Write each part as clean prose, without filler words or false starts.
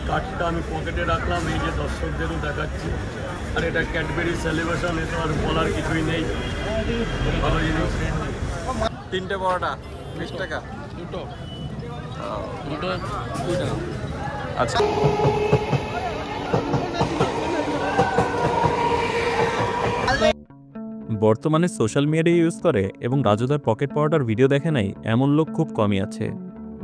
কার্ডটা আমি পকেটে রাখলাম, এই যে দর্শকদেরও দেখাচ্ছি। আর এটা ক্যাডবেরি সেলিব্রেশন, এটা আর বলার কিছুই নেই, ভালো জিনিস। 3টে পরোটা 20 টাকা, দুটো দুটো 2 টাকা। আচ্ছা। বর্তমানে সোশ্যাল মিডিয়া ইউজ করে এবং রাজুদার পকেট পরোটার ভিডিও দেখে নাই এমন লোক খুব কমই আছে।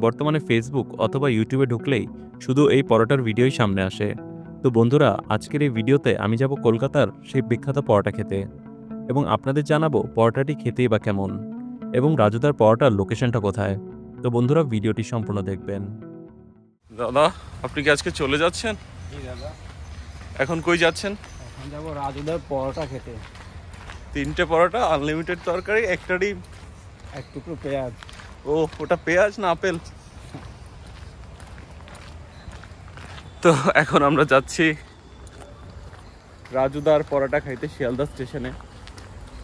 বর্তমানে ফেসবুক অথবা ইউটিউবে ঢুকলেই শুধু এই পরোটার ভিডিওই সামনে আসে। তো বন্ধুরা, আজকের এই ভিডিওতে আমি যাব কলকাতার সেই বিখ্যাত পরোটা খেতে এবং আপনাদের জানাবো পরোটাটি খেতেই বা কেমন এবং রাজুদার পরোটার লোকেশনটা কোথায়। তো বন্ধুরা, ভিডিওটি সম্পূর্ণ দেখবেন। দাদা, আপনি কি আজকে চলে যাচ্ছেন? দাদা, এখন কই যাচ্ছেন? এখন যাবো রাজুদার পরোটা খেতে। 3টে পরোটা, আনলিমিটেড তরকারি, একটা ডিম, এক টুকরো পেঁয়াজ। ও, ওটা পেঁয়াজ না আপেল? তো এখন আমরা যাচ্ছি রাজুদার পরোটা খাইতে শিয়ালদা স্টেশনে।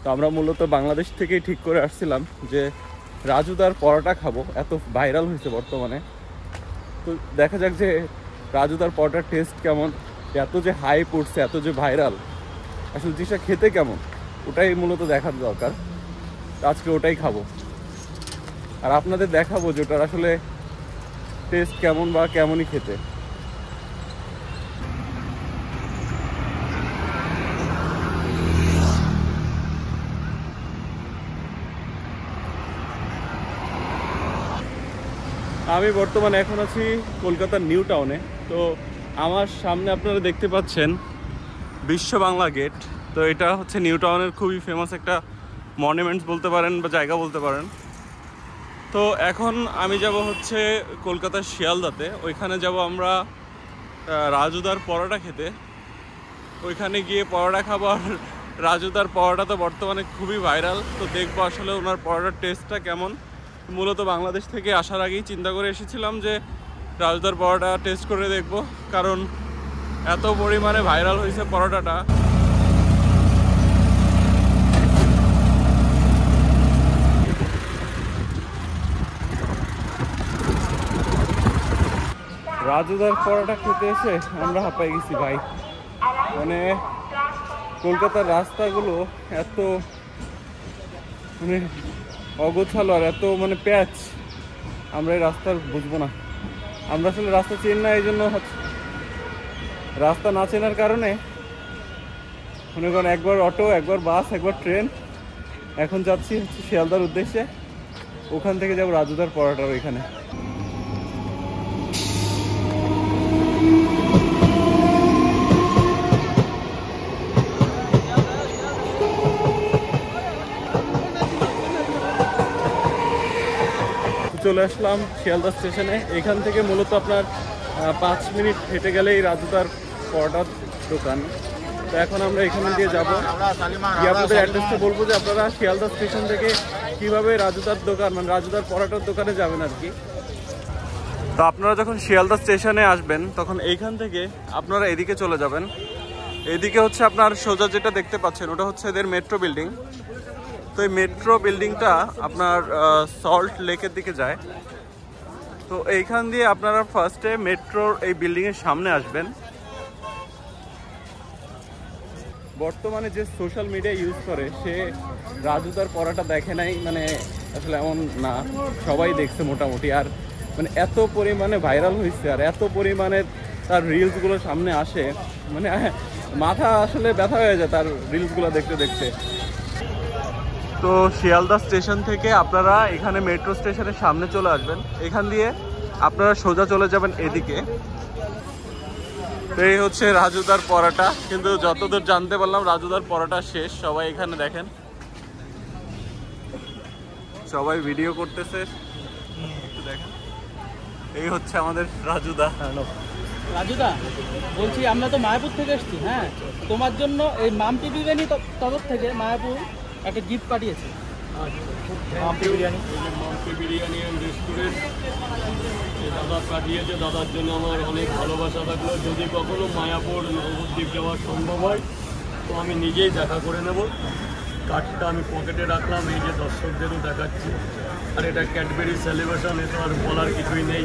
তো আমরা মূলত বাংলাদেশ থেকেই ঠিক করে আসছিলাম যে রাজুদার পরোটা খাবো, এত ভাইরাল হয়েছে বর্তমানে। তো দেখা যাক যে রাজুদার পরোটার টেস্ট কেমন, এত যে হাইপ উঠছে, এত যে ভাইরাল, আসলে জিনিসটা খেতে কেমন, ওটাই মূলত দেখার দরকার। আজকে ওটাই খাবো আর আপনাদের দেখাবো যে ওটার আসলে টেস্ট কেমন বা কেমনই খেতে। আমি বর্তমানে এখন আছি কলকাতার নিউ টাউনে। তো আমার সামনে আপনারা দেখতে পাচ্ছেন বিশ্ব বাংলা গেট। তো এটা হচ্ছে নিউ টাউনের খুবই ফেমাস একটা মনুমেন্টস বলতে পারেন বা জায়গা বলতে পারেন। তো এখন আমি যাব হচ্ছে কলকাতার শিয়ালদাতে, ওইখানে যাব আমরা রাজুদার পরোটা খেতে। ওইখানে গিয়ে পরোটা খাবো। আর রাজুদার পরোটা তো বর্তমানে খুবই ভাইরাল, তো দেখবো আসলে ওনার পরোটার টেস্টটা কেমন। মূলত বাংলাদেশ থেকে আসার আগেই চিন্তা করে এসেছিলাম যে রাজুদার পরোটা টেস্ট করে দেখব, কারণ এত পরিমাণে ভাইরাল হয়েছে পরোটাটা। রাজুদার পরোটা খেতে এসে আমরা হাঁপাই গেছি ভাই। মানে কলকাতার রাস্তাগুলো এত মানে অগোছালো আর এত মানে প্যাচ, আমরা এই রাস্তার বুঝবো না। আমরা আসলে রাস্তা চেন না, এই জন্য রাস্তা না চেনার কারণে মনে করেন একবার অটো, একবার বাস, একবার ট্রেন। এখন যাচ্ছি হচ্ছে শিয়ালদার উদ্দেশ্যে, ওখান থেকে যাবো রাজুদার পরোটার ওইখানে। চলে আসলাম শিয়ালদা স্টেশনে। এখান থেকে মূলত আপনার 5 মিনিট হেঁটে গেলেই রাজুদার পরোটার দোকান। তো এখন আমরা এখানে দিয়ে যাবো, গিয়ে আপনাদের অ্যাড্রেসটা বলবো যে আপনারা শিয়ালদা স্টেশন থেকে কিভাবে রাজুদার দোকান মানে রাজুদার পরোটার দোকানে যাবেন আর কি। তো আপনারা যখন শিয়ালদা স্টেশনে আসবেন তখন এইখান থেকে আপনারা এদিকে চলে যাবেন। এদিকে হচ্ছে আপনার সোজা যেটা দেখতে পাচ্ছেন ওটা হচ্ছে এদের মেট্রো বিল্ডিং। তো এই মেট্রো বিল্ডিংটা আপনার সল্ট লেকের দিকে যায়। তো এইখান দিয়ে আপনারা ফার্স্টে মেট্রোর এই বিল্ডিংয়ের সামনে আসবেন। বর্তমানে যে সোশ্যাল মিডিয়া ইউজ করে সে রাজুদার পরোটা দেখে নাই, মানে আসলে এমন না, সবাই দেখছে মোটামুটি। আর মানে এত পরিমাণে ভাইরাল হয়েছে আর এত পরিমাণে তার রিলসগুলো সামনে আসে, মানে মাথা আসলে ব্যথা হয়ে যায় তার রিলসগুলো দেখতে দেখতে। তো শিয়ালদা স্টেশন থেকে আপনারা এখানে মেট্রো স্টেশনের সামনে চলে আসবেন, এখান দিয়ে আপনারা সোজা চলে যাবেন এদিকে। তো এই হচ্ছে রাজুদার পরোটা, কিন্তু যতদূর জানতে পারলাম রাজুদার পরোটা শেষ। সবাই এখানে দেখেন, সবাই ভিডিও করতেছে, দেখেন। এই হচ্ছে আমাদের রাজুদা। হ্যালো রাজুদা, বলছি আমরা তো মায়াপুর থেকে এসেছি। হ্যাঁ, তোমার জন্য এই মাম্পি বিরিয়ানি তরফ থেকে মায়াপুর একটা গিফট পাঠিয়েছে। মাম্পি বিরিয়ানি অ্যান্ড রেস্টুরেন্ট দাদা পাঠিয়েছে। দাদার জন্য আমার অনেক ভালোবাসা থাকলো। যদি কখনো মায়াপুর নবদ্বীপ যাওয়া সম্ভব হয় তো আমি নিজেই দেখা করে নেব। কার্ডটা আমি পকেটে রাখলাম, এই যে দর্শকদেরও দেখাচ্ছি। আর এটা ক্যাডবেরি সেলিব্রেশন, এটা আর বলার কিছুই নেই,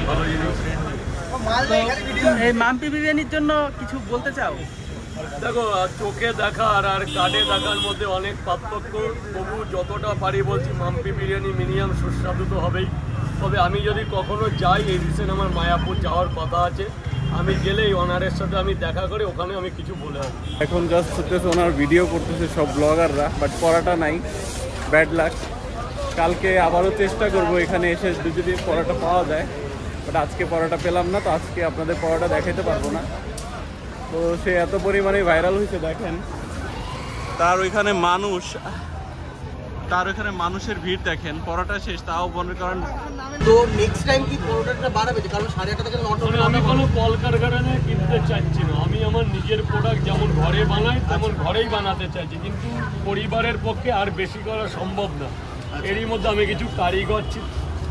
ভালো জিনিস। তো এই মাম্পি বিরিয়ানির জন্য কিছু বলতে চাও? দেখো, চোখে দেখার আর কার্ডে দেখার মধ্যে অনেক পার্থক্য। তবু যতটা পারি বলছি, মাম্পি বিরিয়ানি মিনিমাম সুস্বাদু তো হবেই। তবে আমি যদি কখনো যাই, এই রিসেন্ট আমার মায়াপুর যাওয়ার কথা আছে, আমি গেলেই ওনারের সাথে আমি দেখা করে ওখানে আমি কিছু বলে আসবো। এখন জাস্ট হচ্ছে ওনার ভিডিও করতেছে সব ব্লগাররা, বাট পড়াটা নাই, ব্যাড লাক। কালকে আবারও চেষ্টা করবো এখানে এসে যদি পড়াটা পাওয়া যায়, বাট আজকে পড়াটা পেলাম না, তো আজকে আপনাদের পড়াটা দেখাতে পারবো না। তো সে এত পরিমাণে ভাইরাল হয়েছে দেখেন, তার ওইখানে মানুষের ভিড় দেখেন, পড়াটা শেষ তাও মনে করেন। তো নেক্সট টাইম কি পরোটাটা বাড়াবে? কারণ 8:30 থেকে আমি কোনো কলকারখানায় কিনতে চাইছি না, আমি আমার নিজের প্রোডাক্ট যেমন ঘরে বানাই তেমন ঘরেই বানাতে চাইছি, কিন্তু পরিবারের পক্ষে আর বেশি করা সম্ভব না। এরই মধ্যে আমি কিছু কারিগর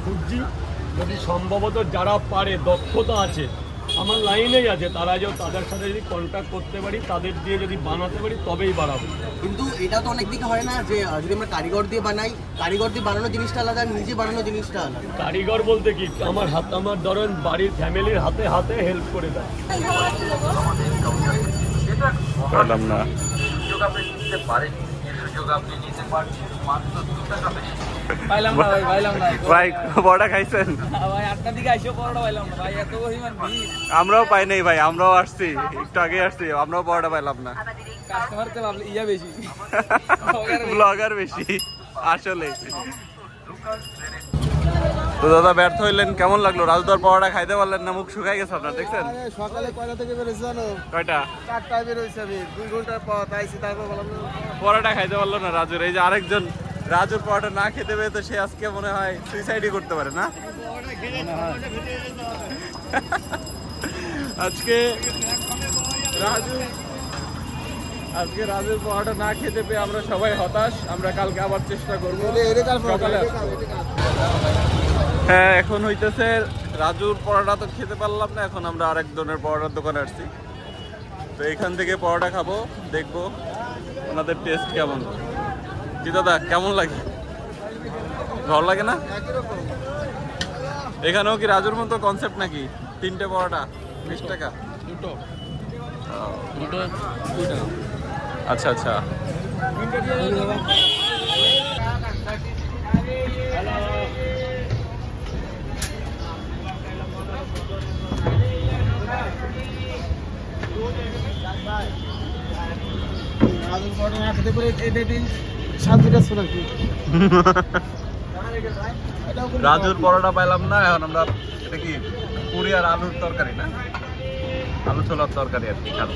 খুঁজছি, যদি সম্ভবত যারা পারে, দক্ষতা আছে, আমার লাইনেই আছে, তাদের সাথে যদি কন্ট্যাক্ট করতে পারি, তাদের দিয়ে যদি বানাতে পারি তবেই বাড়াবো। কিন্তু এটা তো অনেক দিকে হয় না যে যদি আমরা কারিগর দিয়ে বানাই, কারিগর দিয়ে বানানো জিনিসটা আলাদা আর নিজে বানানো জিনিসটা আলাদা। কারিগর বলতে কি, আমার ধরেন বাড়ির ফ্যামিলির হাতে হাতে হেল্প করে দেয়। পারলাম না। পাইলাম না ভাই, পাইলাম না ভাই পরোটা খাইছেন? ভাই, 8টার দিকে আইসো পরোটা পাইলাম না ভাই, এত পরিমাণ ভিড়। আমরাও পাই নাই ভাই, আমরাও আসছি, একটু আগে আসছি, আমরাও পরোটা পাইলাম না। কাস্টমার তো ভাবলে ইয়া বেশি। ব্লগার বেশি আসলে। তো দাদা ব্যর্থ হইলেন, কেমন লাগলো? রাজুদার পরোটা খাইতে পারলেন না, মুখ শুকাই গেছে আপনার, দেখছেন? সকালে কয়টা থেকে বেরোছি জানো? কয়টা? 4টায় বেরোইছি আমি, 2 ঘন্টার পর আইছি, তারপর বললাম পরোটা খাইতে পারলো না রাজুর। এই যে আরেকজন রাজুর পরোটা না খেতে পেয়ে তো সে আজকে মনে হয় সুইসাইডই করতে পারে না। আজকে রাজুর পরোটা না খেতে পেয়ে আমরা সবাই হতাশ। আমরা কালকে আবার চেষ্টা করবো সকালে আসতে। হ্যাঁ, এখন হইতেছে রাজুর পরোটা তো খেতে পারলাম না, এখন আমরা আরেক ধরনের পরোটার দোকানে আসছি। তো এখান থেকে পরোটা খাবো, দেখবো ওনাদের টেস্ট কেমন। জি দাদা, কেমন লাগে? ভালো লাগে না? এখানেও কি রাজুর মতো কনসেপ্ট নাকি? 3টে পরোটা 20 টাকা? দুটো। আচ্ছা আচ্ছা। রাজুর পরোটা না খেতে পারে এই দিন শান্তিটা শোনা কি? রাজুর পরোটা পাইলাম না, এখন আমরা এটা কি পুরি আর আলুর তরকারি না, আলু ছোলার তরকারি আর কি খাবো।